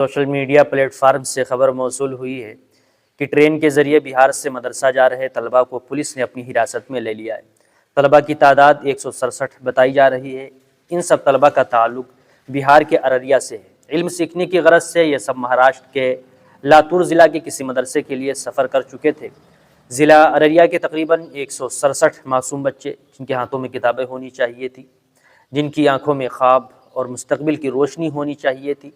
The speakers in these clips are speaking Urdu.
سوشل میڈیا پلیٹ فارم سے خبر موصول ہوئی ہے کہ ٹرین کے ذریعے بہار سے مدرسہ جا رہے طلبہ کو پولیس نے اپنی حراست میں لے لیا ہے۔ طلبہ کی تعداد 167 بتائی جا رہی ہے۔ ان سب طلبہ کا تعلق بہار کے ارریا سے ہے۔ علم سیکھنے کی غرض سے یہ سب مہاراشٹر کے لاتور ضلع کے کسی مدرسے کے لیے سفر کر چکے تھے۔ ضلع ارریا کے تقریباً 167 معصوم بچے جن کے ہاتھوں میں کتابیں ہونی چاہیے تھی، جن کی آنکھوں میں خواب اور مستقبل کی روشنی ہونی چاہیے تھی،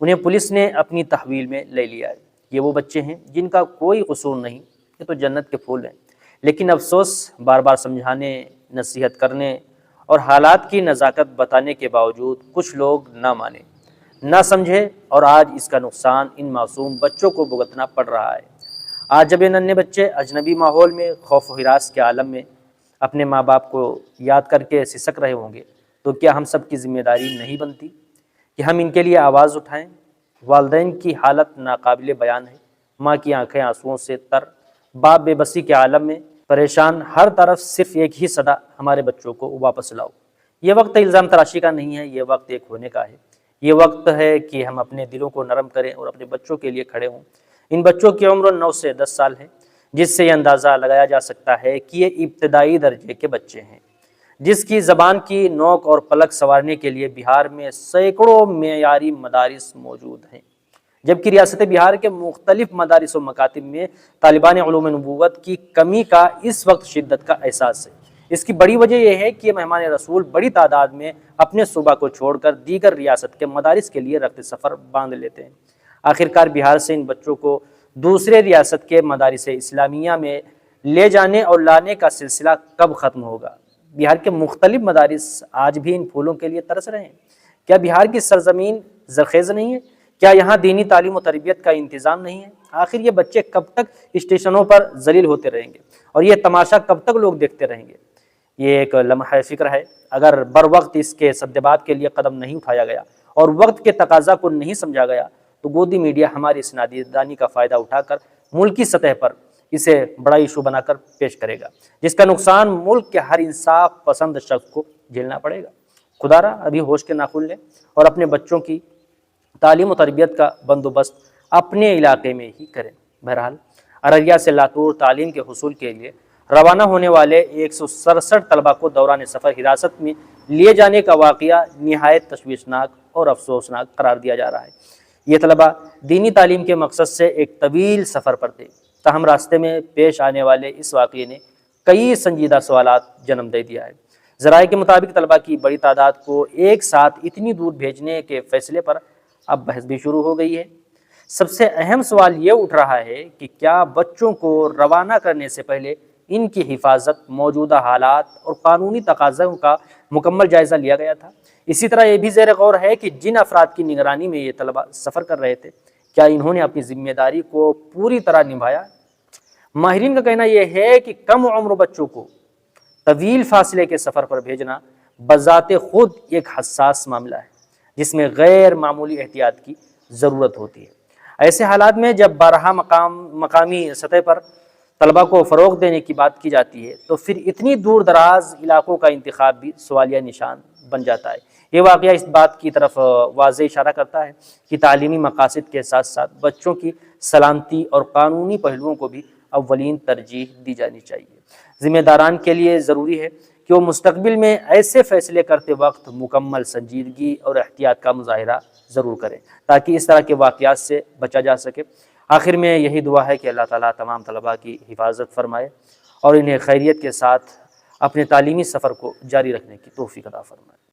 انہیں پولیس نے اپنی تحویل میں لے لیا ہے۔ یہ وہ بچے ہیں جن کا کوئی قصور نہیں، یہ تو جنت کے پھول ہیں، لیکن افسوس بار بار سمجھانے، نصیحت کرنے اور حالات کی نزاکت بتانے کے باوجود کچھ لوگ نہ مانے، نہ سمجھے، اور آج اس کا نقصان ان معصوم بچوں کو بھگتنا پڑ رہا ہے۔ آج جب یہ ننھے بچے اجنبی ماحول میں خوف و ہراس کے عالم میں اپنے ماں باپ کو یاد کر کے سسک رہے ہوں گے، تو کیا ہم سب کی ذمہ داری نہیں بنتی کہ ہم ان کے لیے آواز اٹھائیں؟ والدین کی حالت ناقابل بیان ہے۔ ماں کی آنکھیں آنسوؤں سے تر، باپ بے بسی کے عالم میں پریشان، ہر طرف صرف ایک ہی صدا، ہمارے بچوں کو واپس لاؤ۔ یہ وقت الزام تراشی کا نہیں ہے، یہ وقت ایک ہونے کا ہے۔ یہ وقت ہے کہ ہم اپنے دلوں کو نرم کریں اور اپنے بچوں کے لیے کھڑے ہوں۔ ان بچوں کی عمر 9 سے 10 سال ہے، جس سے یہ اندازہ لگایا جا سکتا ہے کہ یہ ابتدائی درجے کے بچے ہیں، جس کی زبان کی نوک اور پلک سنوارنے کے لیے بہار میں سینکڑوں معیاری مدارس موجود ہیں، جبکہ ریاست بہار کے مختلف مدارس و مکاتب میں طالبان علوم نبوت کی کمی کا اس وقت شدت کا احساس ہے۔ اس کی بڑی وجہ یہ ہے کہ یہ مہمان رسول بڑی تعداد میں اپنے صوبہ کو چھوڑ کر دیگر ریاست کے مدارس کے لیے رخت سفر باندھ لیتے ہیں۔ آخرکار بہار سے ان بچوں کو دوسرے ریاست کے مدارس اسلامیہ میں لے جانے اور لانے کا سلسلہ کب ختم ہوگا؟ بہار کے مختلف مدارس آج بھی ان پھولوں کے لیے ترس رہے ہیں۔ کیا بہار کی سرزمین زرخیز نہیں ہے؟ کیا یہاں دینی تعلیم و تربیت کا انتظام نہیں ہے؟ آخر یہ بچے کب تک اسٹیشنوں پر ذلیل ہوتے رہیں گے اور یہ تماشا کب تک لوگ دیکھتے رہیں گے؟ یہ ایک لمحہ فکر ہے۔ اگر بر وقت اس کے سدبات کے لیے قدم نہیں اٹھایا گیا اور وقت کے تقاضا کو نہیں سمجھا گیا تو گودی میڈیا ہماری اس نادانی کا فائدہ اٹھا کر ملکی سطح پر اسے بڑا ایشو بنا کر پیش کرے گا، جس کا نقصان ملک کے ہر انصاف پسند شخص کو جھیلنا پڑے گا۔ خدا را ابھی ہوش کے ناخن لیں اور اپنے بچوں کی تعلیم و تربیت کا بندوبست اپنے علاقے میں ہی کریں۔ بہرحال ارریا سے لاتور تعلیم کے حصول کے لیے روانہ ہونے والے 167 طلبہ کو دوران سفر حراست میں لیے جانے کا واقعہ نہایت تشویشناک اور افسوسناک قرار دیا جا رہا ہے۔ یہ طلبہ دینی تعلیم کے مقصد سے ایک طویل سفر پر تھے، تاہم راستے میں پیش آنے والے اس واقعے نے کئی سنجیدہ سوالات جنم دے دیا ہے۔ ذرائع کے مطابق طلبہ کی بڑی تعداد کو ایک ساتھ اتنی دور بھیجنے کے فیصلے پر اب بحث بھی شروع ہو گئی ہے۔ سب سے اہم سوال یہ اٹھ رہا ہے کہ کیا بچوں کو روانہ کرنے سے پہلے ان کی حفاظت، موجودہ حالات اور قانونی تقاضوں کا مکمل جائزہ لیا گیا تھا؟ اسی طرح یہ بھی زیر غور ہے کہ جن افراد کی نگرانی میں یہ طلبہ سفر کر رہے تھے، کیا انہوں نے اپنی ذمہ داری کو پوری طرح نبھایا؟ ماہرین کا کہنا یہ ہے کہ کم عمر بچوں کو طویل فاصلے کے سفر پر بھیجنا بذات خود ایک حساس معاملہ ہے، جس میں غیر معمولی احتیاط کی ضرورت ہوتی ہے۔ ایسے حالات میں جب بارہا مقامی سطح پر طلبہ کو فروغ دینے کی بات کی جاتی ہے تو پھر اتنی دور دراز علاقوں کا انتخاب بھی سوالیہ نشان بن جاتا ہے۔ یہ واقعہ اس بات کی طرف واضح اشارہ کرتا ہے کہ تعلیمی مقاصد کے ساتھ ساتھ بچوں کی سلامتی اور قانونی پہلوؤں کو بھی اولین ترجیح دی جانی چاہیے۔ ذمہ داران کے لیے ضروری ہے کہ وہ مستقبل میں ایسے فیصلے کرتے وقت مکمل سنجیدگی اور احتیاط کا مظاہرہ ضرور کریں تاکہ اس طرح کے واقعات سے بچا جا سکے۔ آخر میں یہی دعا ہے کہ اللہ تعالیٰ تمام طلباء کی حفاظت فرمائے اور انہیں خیریت کے ساتھ اپنے تعلیمی سفر کو جاری رکھنے کی توفیق عطا فرمائے۔